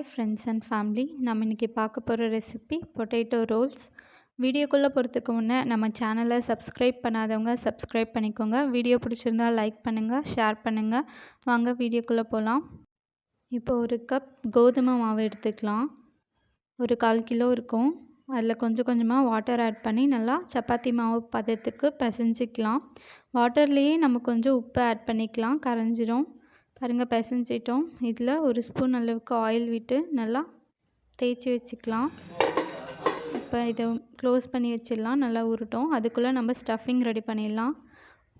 Hi friends and family. நம்ம இன்றைக்கி பார்க்க போகிற ரெசிபி பொட்டேட்டோ ரோல்ஸ். வீடியோக்குள்ளே போகிறதுக்கு முன்னே நம்ம சேனலை சப்ஸ்கிரைப் பண்ணாதவங்க சப்ஸ்கிரைப் பண்ணிக்கோங்க. வீடியோ பிடிச்சிருந்தா லைக் பண்ணுங்கள், ஷேர் பண்ணுங்கள். வாங்க வீடியோக்குள்ளே போகலாம். இப்போ ஒரு கப் கோதுமை மாவு எடுத்துக்கலாம். ஒரு 1/4 கிலோ இருக்கும். அதில் கொஞ்சம் கொஞ்சமாக வாட்டர் ஆட் பண்ணி நல்லா சப்பாத்தி மாவு பதத்துக்கு பிசைஞ்சிக்கலாம். வாட்டர்லேயே நம்ம கொஞ்சம் உப்பு ஆட் பண்ணிக்கலாம், கரைஞ்சிரும். பாருங்கள், பிசைஞ்சிட்டோம். இதில் ஒரு ஸ்பூன் அளவுக்கு ஆயில் விட்டு நல்லா தேய்ச்சி வச்சுக்கலாம். இப்போ இதை க்ளோஸ் பண்ணி வச்சிடலாம். நல்லா உருட்டும். அதுக்குள்ளே நம்ம ஸ்டஃபிங் ரெடி பண்ணிடலாம்.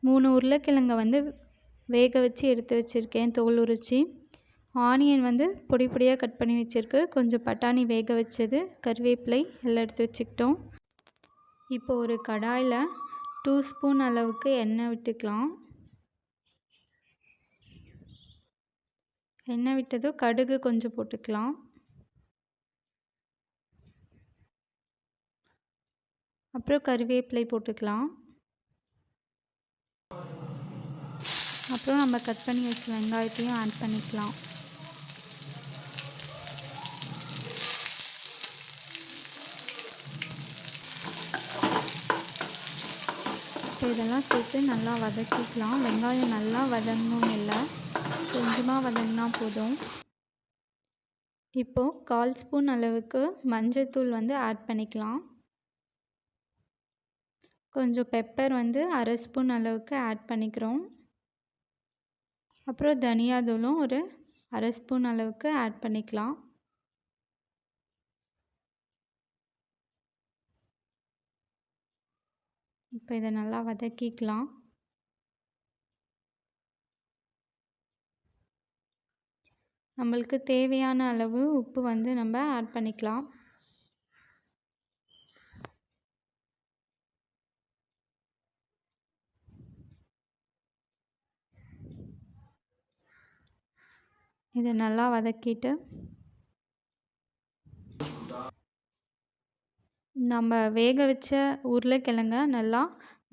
3 உருளைக்கிழங்கை வேக வச்சு எடுத்து வச்சுருக்கேன், தோல் உரித்து. ஆனியன் பொடி பொடியாக கட் பண்ணி வச்சுருக்கு. கொஞ்சம் பட்டாணி வேக வச்சது, கருவேப்பிலை எல்லாம் எடுத்து வச்சுக்கிட்டோம். இப்போ ஒரு கடாயில் 2 ஸ்பூன் அளவுக்கு எண்ணெய் விட்டுக்கலாம். எண்ணெய் விட்டதும் கடுகு கொஞ்சம் போட்டுக்கலாம். அப்புறம் கருவேப்பிலை போட்டுக்கலாம். அப்புறம் நம்ம கட் பண்ணி வச்ச வெங்காயத்தையும் ஆட் பண்ணிக்கலாம். இப்போ இதெல்லாம் சேர்த்து நல்லா வதக்கிக்கலாம். வெங்காயம் நல்லா வதங்கணும் இல்லை, கொஞ்சமாக வதங்கினா போதும். இப்போது 1/4 ஸ்பூன் அளவுக்கு மஞ்சள்தூள் ஆட் பண்ணிக்கலாம். கொஞ்சம் பெப்பர் 1/2 ஸ்பூன் அளவுக்கு ஆட் பண்ணிக்கிறோம். அப்புறம் தனியாத்தூளும் ஒரு 1/2 ஸ்பூன் அளவுக்கு ஆட் பண்ணிக்கலாம். இப்போ இதை நல்லா வதக்கிக்கலாம். நம்மளுக்கு தேவையான அளவு உப்பு நம்ம ஆட் பண்ணிக்கலாம். இதை நல்லா வதக்கிட்டு நம்ம வேக வச்ச உருளைக்கிழங்கை நல்லா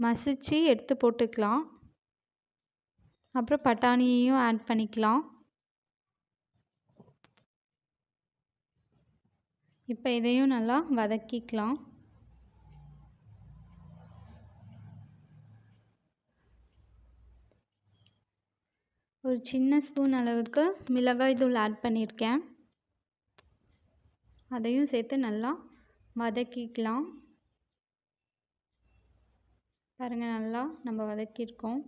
மசிச்சு எடுத்து போட்டுக்கலாம். அப்புறம் பட்டாணியையும் ஆட் பண்ணிக்கலாம். இப்போ இதையும் நல்லா வதக்கிக்கலாம். ஒரு சின்ன ஸ்பூன் அளவுக்கு மிளகாய் தூள் ஆட் பண்ணியிருக்கேன். அதையும் சேர்த்து நல்லா வதக்கிக்கலாம். பாருங்கள், நல்லா நம்ம வதக்கியிருக்கோம்.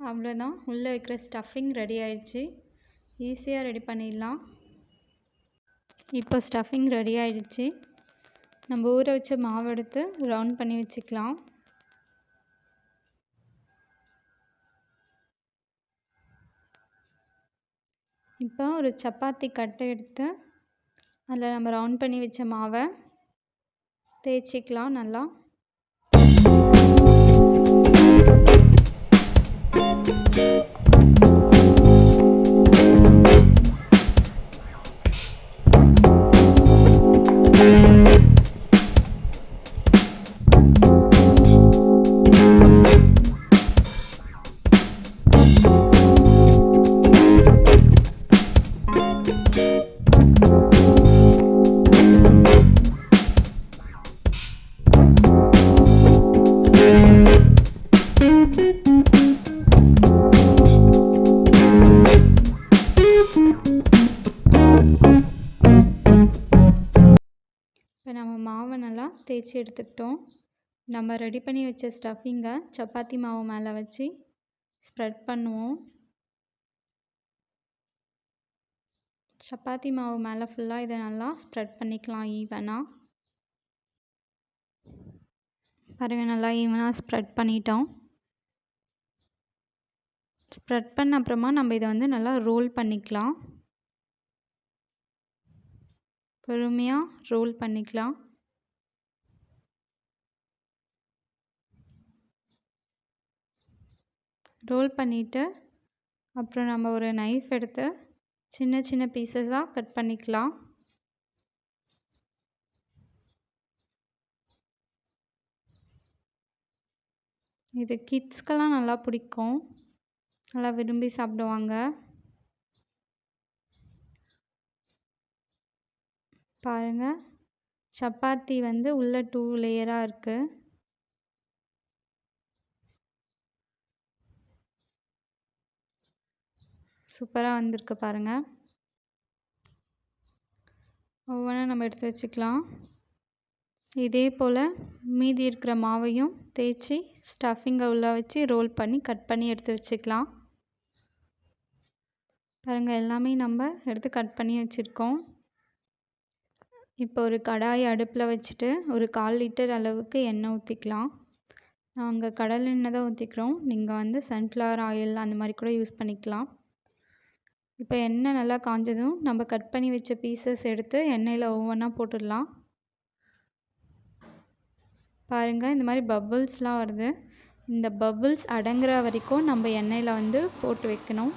அவ்வளோதான், உள்ளே வைக்கிற ஸ்டஃபிங் ரெடி ஆயிடுச்சு. ஈஸியாக ரெடி பண்ணிடலாம். இப்போ ஸ்டஃபிங் ரெடி ஆயிடுச்சு. நம்ம ஊற வச்ச மாவு எடுத்து ரவுண்ட் பண்ணி வச்சுக்கலாம். இப்போ ஒரு சப்பாத்தி கட்டை எடுத்து அதில் நம்ம ரவுண்ட் பண்ணி வச்ச மாவை தேய்ச்சிக்கலாம் நல்லா. இப்போ நம்ம மாவை நல்லா தேய்ச்சி எடுத்துக்கிட்டோம். நம்ம ரெடி பண்ணி வச்ச ஸ்டஃபிங்கை சப்பாத்தி மாவு மேலே வச்சு ஸ்ப்ரெட் பண்ணுவோம். சப்பாத்தி மாவு மேலே ஃபுல்லாக இதை நல்லா ஸ்ப்ரெட் பண்ணிக்கலாம் ஈவனாக. பாருங்கள், நல்லா ஈவனாக ஸ்ப்ரெட் பண்ணிட்டோம். ஸ்ப்ரெட் பண்ண அப்புறமா நம்ம இதை நல்லா ரோல் பண்ணிக்கலாம். பொறுமையாக ரோல் பண்ணிக்கலாம். ரோல் பண்ணிவிட்டு அப்புறம் நம்ம ஒரு நைஃப் எடுத்து சின்ன சின்ன பீசஸாக கட் பண்ணிக்கலாம். இது கிட்ஸ்க்கெல்லாம் நல்லா பிடிக்கும். நல்லா விரும்பி சாப்பிடுவாங்க. பாருங்க, சப்பாத்தி வந்து உள்ள 2 லேயரா இருக்கு. சூப்பரா வந்திருக்கு பாருங்க. ஒவ்வொன்றா நம்ம எடுத்து வச்சுக்கலாம். இதே போல் மீதி இருக்கிற மாவையும் தேய்ச்சி ஸ்டஃபிங்கை உள்ளே வச்சு ரோல் பண்ணி கட் பண்ணி எடுத்து வச்சுக்கலாம். பாருங்கள், எல்லாமே நம்ம எடுத்து கட் பண்ணி வச்சுருக்கோம். இப்போ ஒரு கடாய் அடுப்பில் வச்சுட்டு ஒரு 1/4 லிட்டர் அளவுக்கு எண்ணெய் ஊற்றிக்கலாம். நாங்கள் கடலெண்ணெய் தான் ஊற்றிக்கிறோம். நீங்கள் வந்து சன்ஃப்ளவர் ஆயில் அந்த மாதிரி கூட யூஸ் பண்ணிக்கலாம். இப்போ எண்ணெய் நல்லா காஞ்சதும் நம்ம கட் பண்ணி வச்ச பீசஸ் எடுத்து எண்ணெயில் ஒவ்வொன்றா போட்டுடலாம். பாருங்கள், இந்த மாதிரி பபுள்ஸ்லாம் வருது. இந்த பபுள்ஸ் அடங்குற வரைக்கும் நம்ம எண்ணெயில் வந்து போட்டு வைக்கணும்.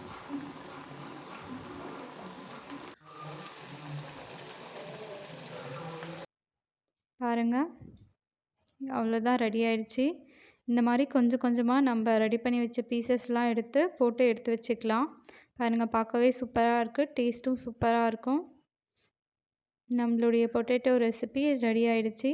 பாருங்கள், அவ்வளோதான், ரெடி ஆயிடுச்சு. இந்த மாதிரி கொஞ்சம் கொஞ்சமாக நம்ம ரெடி பண்ணி வச்ச பீசஸ்லாம் போட்டு எடுத்து வச்சுக்கலாம். பாருங்கள், பார்க்கவே சூப்பராக இருக்குது. டேஸ்ட்டும் சூப்பராக இருக்கும். நம்மளுடைய பொட்டேட்டோ ரெசிபி ரெடி ஆயிடுச்சு.